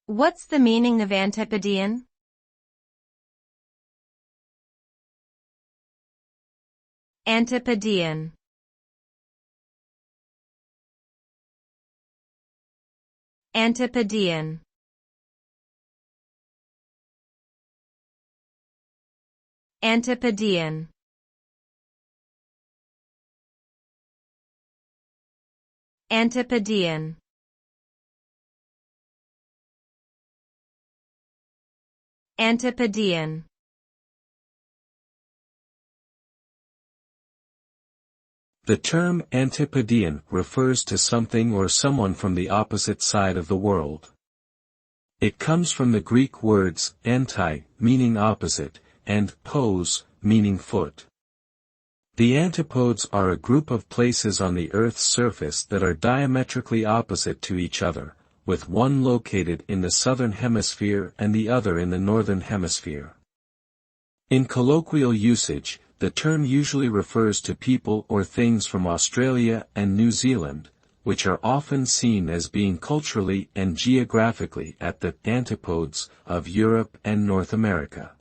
What's the meaning of Antipodean? Antipodean. Antipodean. Antipodean. Antipodean. Antipodean. The term Antipodean refers to something or someone from the opposite side of the world. It comes from the Greek words anti, meaning opposite, and pos, meaning foot. The antipodes are a group of places on the Earth's surface that are diametrically opposite to each other, with one located in the southern hemisphere and the other in the northern hemisphere. In colloquial usage, the term usually refers to people or things from Australia and New Zealand, which are often seen as being culturally and geographically at the antipodes of Europe and North America.